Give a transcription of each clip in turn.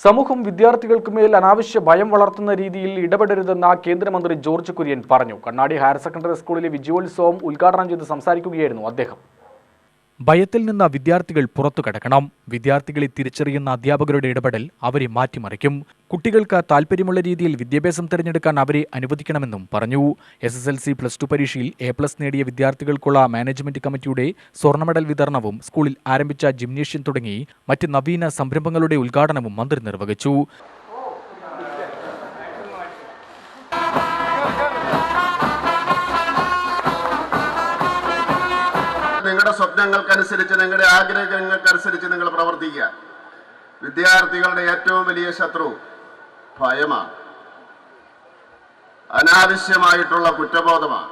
സമൂഹം വിദ്യാർത്ഥികൾക്ക് മേൽ അനാവശ്യ ഭയം വളർത്തുന്ന രീതിയിൽ ഇടപെടരുതെന്ന് കേന്ദ്രമന്ത്രി ജോർജ് കുര്യൻ പറഞ്ഞു. കണ്ണാടി ഹയർ സെക്കൻഡറി സ്കൂളിലെ വിജയോത്സവം ഉദ്ഘാടനം ചെയ്ത് സംസാരിക്കുകയായിരുന്നു അദ്ദേഹം. ഭയത്തിൽ നിന്ന് വിദ്യാർത്ഥികൾ പുറത്തു കടക്കണം. വിദ്യാർത്ഥികളെ തിരിച്ചറിയുന്ന അധ്യാപകരുടെ ഇടപെടൽ അവരെ മാറ്റിമറിക്കും. കുട്ടികൾക്ക് താൽപ്പര്യമുള്ള രീതിയിൽ വിദ്യാഭ്യാസം തിരഞ്ഞെടുക്കാൻ അവരെ അനുവദിക്കണമെന്നും പറഞ്ഞു. SSLC +2 പരീക്ഷയിൽ A+ നേടിയ വിദ്യാർത്ഥികൾക്കുള്ള മാനേജ്മെന്റ് കമ്മിറ്റിയുടെ സ്വർണ്ണ മെഡൽ വിതരണവും സ്കൂളിൽ ആരംഭിച്ച ജിംനേഷ്യം തുടങ്ങി മറ്റ് നവീന സംരംഭങ്ങളുടെ ഉദ്ഘാടനവും മന്ത്രി നിർവഹിച്ചു. നിങ്ങളുടെ സ്വപ്നങ്ങൾക്കനുസരിച്ച്, നിങ്ങളുടെ ആഗ്രഹങ്ങൾക്കനുസരിച്ച് നിങ്ങൾ പ്രവർത്തിക്കുക. വിദ്യാർത്ഥികളുടെ ഏറ്റവും വലിയ ശത്രു ഭയമാണ്, അനാവശ്യമായിട്ടുള്ള കുറ്റബോധമാണ്.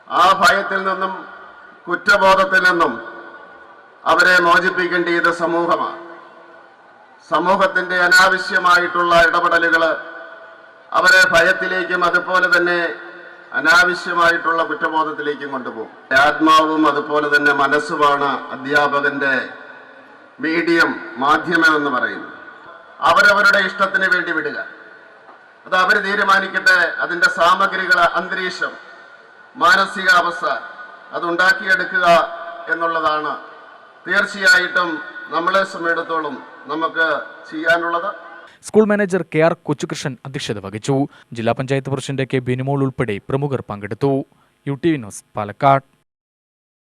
ആ ഭയത്തിൽ നിന്നും കുറ്റബോധത്തിൽ നിന്നും അവരെ മോചിപ്പിക്കേണ്ടത് സമൂഹമാണ്. സമൂഹത്തിന്റെ അനാവശ്യമായിട്ടുള്ള ഇടപെടലുകൾ അവരെ ഭയത്തിലേക്കും അതുപോലെ തന്നെ അനാവശ്യമായിട്ടുള്ള കുറ്റബോധത്തിലേക്കും കൊണ്ടുപോകും. ആത്മാവും അതുപോലെ തന്നെ മനസ്സുമാണ് അധ്യാപകന്റെ മീഡിയം, മാധ്യമം എന്ന് പറയുന്നത്. അവരവരുടെ ഇഷ്ടത്തിന് വേണ്ടി വിടുക, അത് അവർ തീരുമാനിക്കട്ടെ. അതിന്റെ സാമഗ്രികൾ, അന്തരീക്ഷം, മാനസികാവസ്ഥ അതുണ്ടാക്കിയെടുക്കുക എന്നുള്ളതാണ് തീർച്ചയായിട്ടും നമ്മളെ സംബന്ധിച്ചിടത്തോളം നമുക്ക് ചെയ്യാനുള്ളത്. സ്കൂൾ മാനേജർ KR കൊച്ചുകൃഷ്ണൻ അധ്യക്ഷത വഹിച്ചു. ജില്ലാ പഞ്ചായത്ത് പ്രസിഡന്റ് K ബിനുമോൾ ഉൾപ്പെടെ പ്രമുഖർ പങ്കെടുത്തു. UTV news, Palakkad.